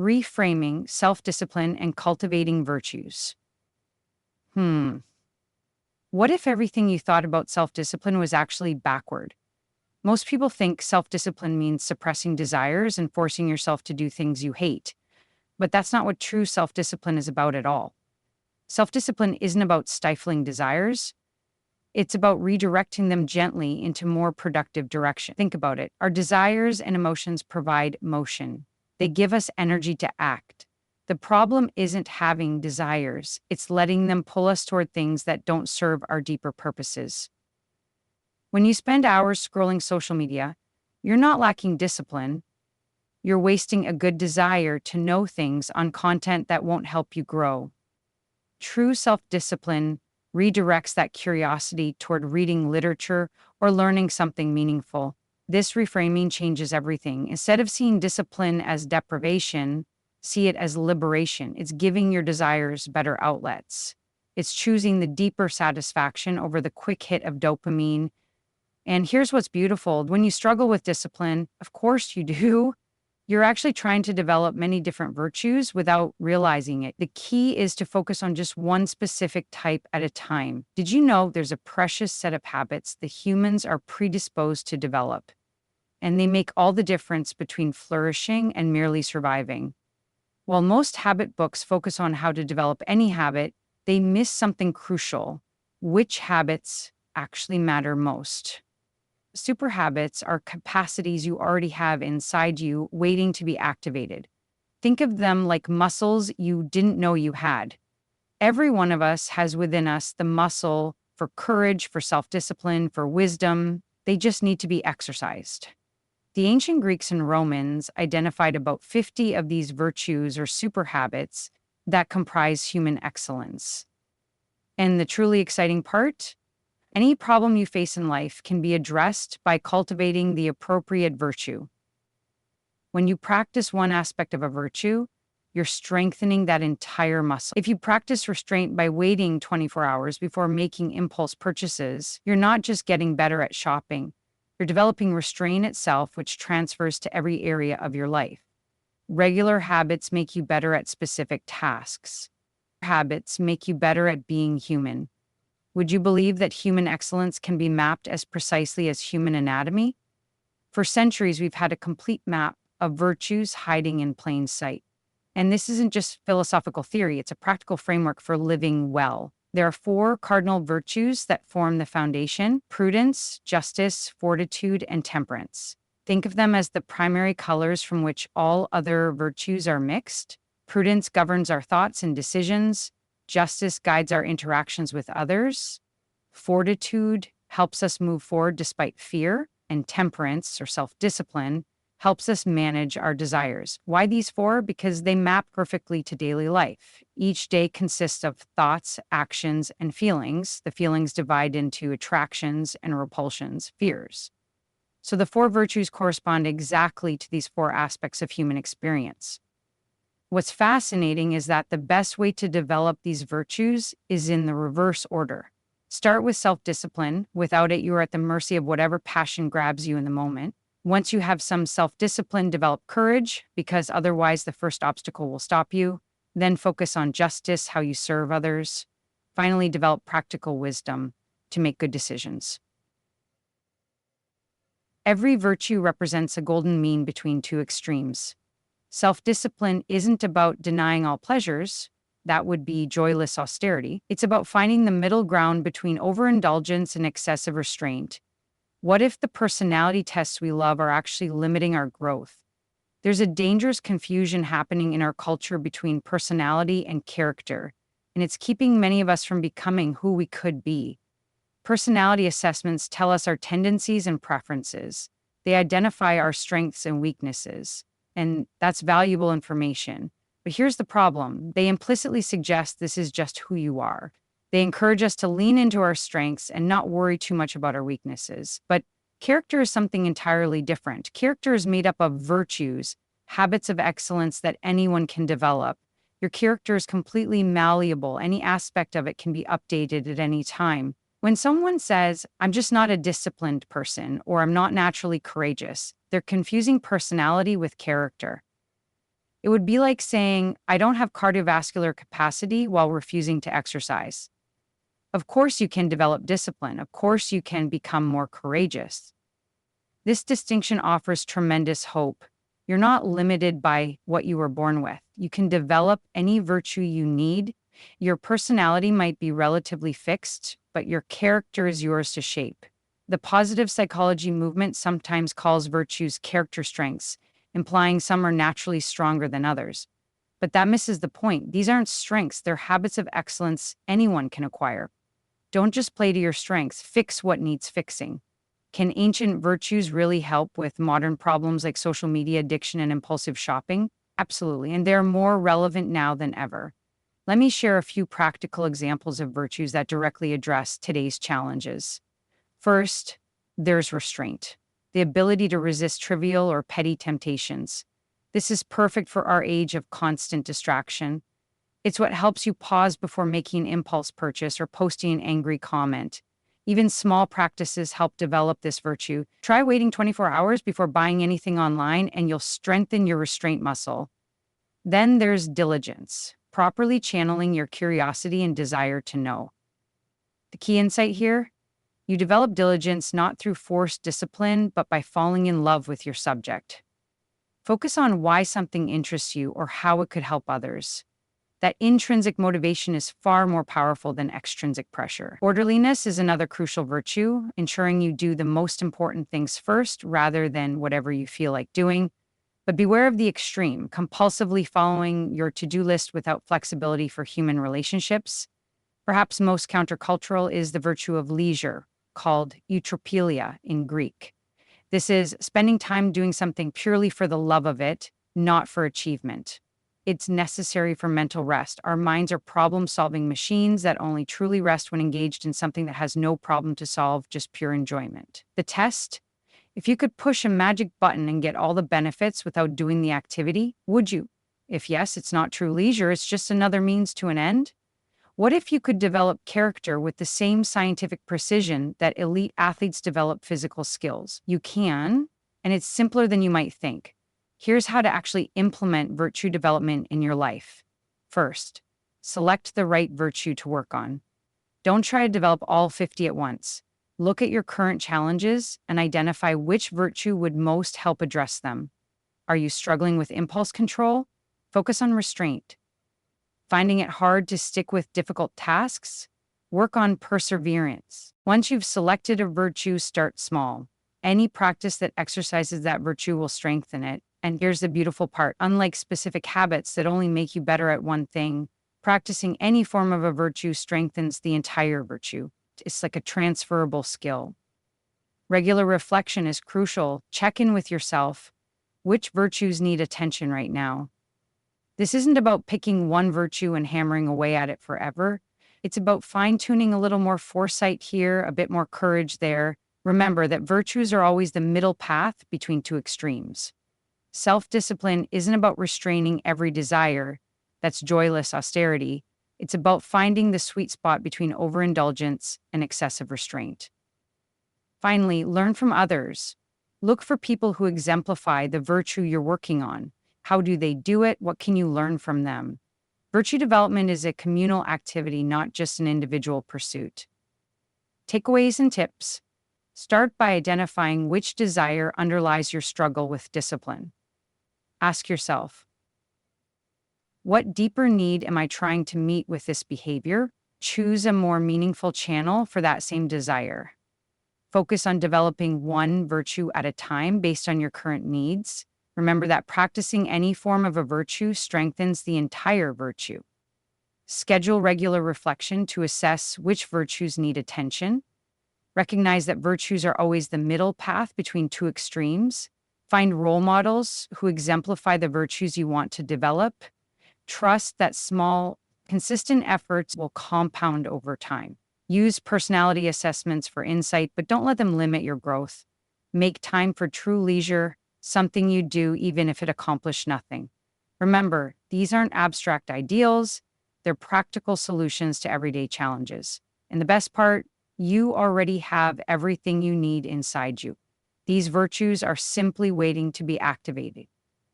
Reframing self-discipline and cultivating virtues. What if everything you thought about self-discipline was actually backward? Most people think self-discipline means suppressing desires and forcing yourself to do things you hate. But that's not what true self-discipline is about at all. Self-discipline isn't about stifling desires. It's about redirecting them gently into more productive direction. Think about it. Our desires and emotions provide motion. They give us energy to act. The problem isn't having desires, it's letting them pull us toward things that don't serve our deeper purposes. When you spend hours scrolling social media, you're not lacking discipline. You're wasting a good desire to know things on content that won't help you grow. True self-discipline redirects that curiosity toward reading literature or learning something meaningful. This reframing changes everything. Instead of seeing discipline as deprivation, see it as liberation. It's giving your desires better outlets. It's choosing the deeper satisfaction over the quick hit of dopamine. And here's what's beautiful. When you struggle with discipline, of course you do, you're actually trying to develop many different virtues without realizing it. The key is to focus on just one specific type at a time. Did you know there's a precious set of habits that humans are predisposed to develop? And they make all the difference between flourishing and merely surviving. While most habit books focus on how to develop any habit, they miss something crucial. Which habits actually matter most? Super habits are capacities you already have inside you waiting to be activated. Think of them like muscles you didn't know you had. Every one of us has within us the muscle for courage, for self-discipline, for wisdom. They just need to be exercised. The ancient Greeks and Romans identified about 50 of these virtues or super habits that comprise human excellence. And the truly exciting part? Any problem you face in life can be addressed by cultivating the appropriate virtue. When you practice one aspect of a virtue, you're strengthening that entire muscle. If you practice restraint by waiting 24 hours before making impulse purchases, you're not just getting better at shopping. You're developing restraint itself, which transfers to every area of your life. Regular habits make you better at specific tasks. Habits make you better at being human. Would you believe that human excellence can be mapped as precisely as human anatomy? For centuries, we've had a complete map of virtues hiding in plain sight. And this isn't just philosophical theory, it's a practical framework for living well. There are 4 cardinal virtues that form the foundation: prudence, justice, fortitude, and temperance. Think of them as the primary colors from which all other virtues are mixed. Prudence governs our thoughts and decisions. Justice guides our interactions with others. Fortitude helps us move forward despite fear. And temperance, or self-discipline, helps us manage our desires. Why these 4? Because they map perfectly to daily life. Each day consists of thoughts, actions, and feelings. The feelings divide into attractions and repulsions, fears. So the 4 virtues correspond exactly to these 4 aspects of human experience. What's fascinating is that the best way to develop these virtues is in the reverse order. Start with self-discipline. Without it, you are at the mercy of whatever passion grabs you in the moment. Once you have some self-discipline, develop courage, because otherwise the first obstacle will stop you. Then focus on justice, how you serve others. Finally, develop practical wisdom to make good decisions. Every virtue represents a golden mean between 2 extremes. Self-discipline isn't about denying all pleasures. That would be joyless austerity. It's about finding the middle ground between overindulgence and excessive restraint. What if the personality tests we love are actually limiting our growth? There's a dangerous confusion happening in our culture between personality and character, and it's keeping many of us from becoming who we could be. Personality assessments tell us our tendencies and preferences. They identify our strengths and weaknesses, and that's valuable information. But here's the problem. They implicitly suggest this is just who you are. They encourage us to lean into our strengths and not worry too much about our weaknesses. But character is something entirely different. Character is made up of virtues, habits of excellence that anyone can develop. Your character is completely malleable. Any aspect of it can be updated at any time. When someone says, "I'm just not a disciplined person," or "I'm not naturally courageous," they're confusing personality with character. It would be like saying, I don't have cardiovascular capacity while refusing to exercise. Of course, you can develop discipline. Of course, you can become more courageous. This distinction offers tremendous hope. You're not limited by what you were born with. You can develop any virtue you need. Your personality might be relatively fixed, but your character is yours to shape. The positive psychology movement sometimes calls virtues character strengths, implying some are naturally stronger than others. But that misses the point. These aren't strengths, they're habits of excellence anyone can acquire. Don't just play to your strengths, fix what needs fixing. Can ancient virtues really help with modern problems like social media addiction and impulsive shopping? Absolutely, and they're more relevant now than ever. Let me share a few practical examples of virtues that directly address today's challenges. First, there's restraint, the ability to resist trivial or petty temptations. This is perfect for our age of constant distraction. It's what helps you pause before making an impulse purchase or posting an angry comment. Even small practices help develop this virtue. Try waiting 24 hours before buying anything online, and you'll strengthen your restraint muscle. Then there's diligence, properly channeling your curiosity and desire to know. The key insight here? You develop diligence not through forced discipline, but by falling in love with your subject. Focus on why something interests you or how it could help others. That intrinsic motivation is far more powerful than extrinsic pressure. Orderliness is another crucial virtue, ensuring you do the most important things first rather than whatever you feel like doing. But beware of the extreme, compulsively following your to-do list without flexibility for human relationships. Perhaps most countercultural is the virtue of leisure, called eutropelia in Greek. This is spending time doing something purely for the love of it, not for achievement. It's necessary for mental rest. Our minds are problem-solving machines that only truly rest when engaged in something that has no problem to solve, just pure enjoyment. The test? If you could push a magic button and get all the benefits without doing the activity, would you? If yes, it's not true leisure, it's just another means to an end. What if you could develop character with the same scientific precision that elite athletes develop physical skills? You can, and it's simpler than you might think. Here's how to actually implement virtue development in your life. First, select the right virtue to work on. Don't try to develop all 50 at once. Look at your current challenges and identify which virtue would most help address them. Are you struggling with impulse control? Focus on restraint. Finding it hard to stick with difficult tasks? Work on perseverance. Once you've selected a virtue, start small. Any practice that exercises that virtue will strengthen it. And here's the beautiful part. Unlike specific habits that only make you better at one thing, practicing any form of a virtue strengthens the entire virtue. It's like a transferable skill. Regular reflection is crucial. Check in with yourself. Which virtues need attention right now? This isn't about picking one virtue and hammering away at it forever. It's about fine-tuning a little more foresight here, a bit more courage there. Remember that virtues are always the middle path between two extremes. Self-discipline isn't about restraining every desire. That's joyless austerity. It's about finding the sweet spot between overindulgence and excessive restraint. Finally, learn from others. Look for people who exemplify the virtue you're working on. How do they do it? What can you learn from them? Virtue development is a communal activity, not just an individual pursuit. Takeaways and tips. Start by identifying which desire underlies your struggle with discipline. Ask yourself, what deeper need am I trying to meet with this behavior? Choose a more meaningful channel for that same desire. Focus on developing one virtue at a time based on your current needs. Remember that practicing any form of a virtue strengthens the entire virtue. Schedule regular reflection to assess which virtues need attention. Recognize that virtues are always the middle path between two extremes. Find role models who exemplify the virtues you want to develop. Trust that small, consistent efforts will compound over time. Use personality assessments for insight, but don't let them limit your growth. Make time for true leisure, something you do even if it accomplished nothing. Remember, these aren't abstract ideals, they're practical solutions to everyday challenges. And the best part, you already have everything you need inside you. These virtues are simply waiting to be activated.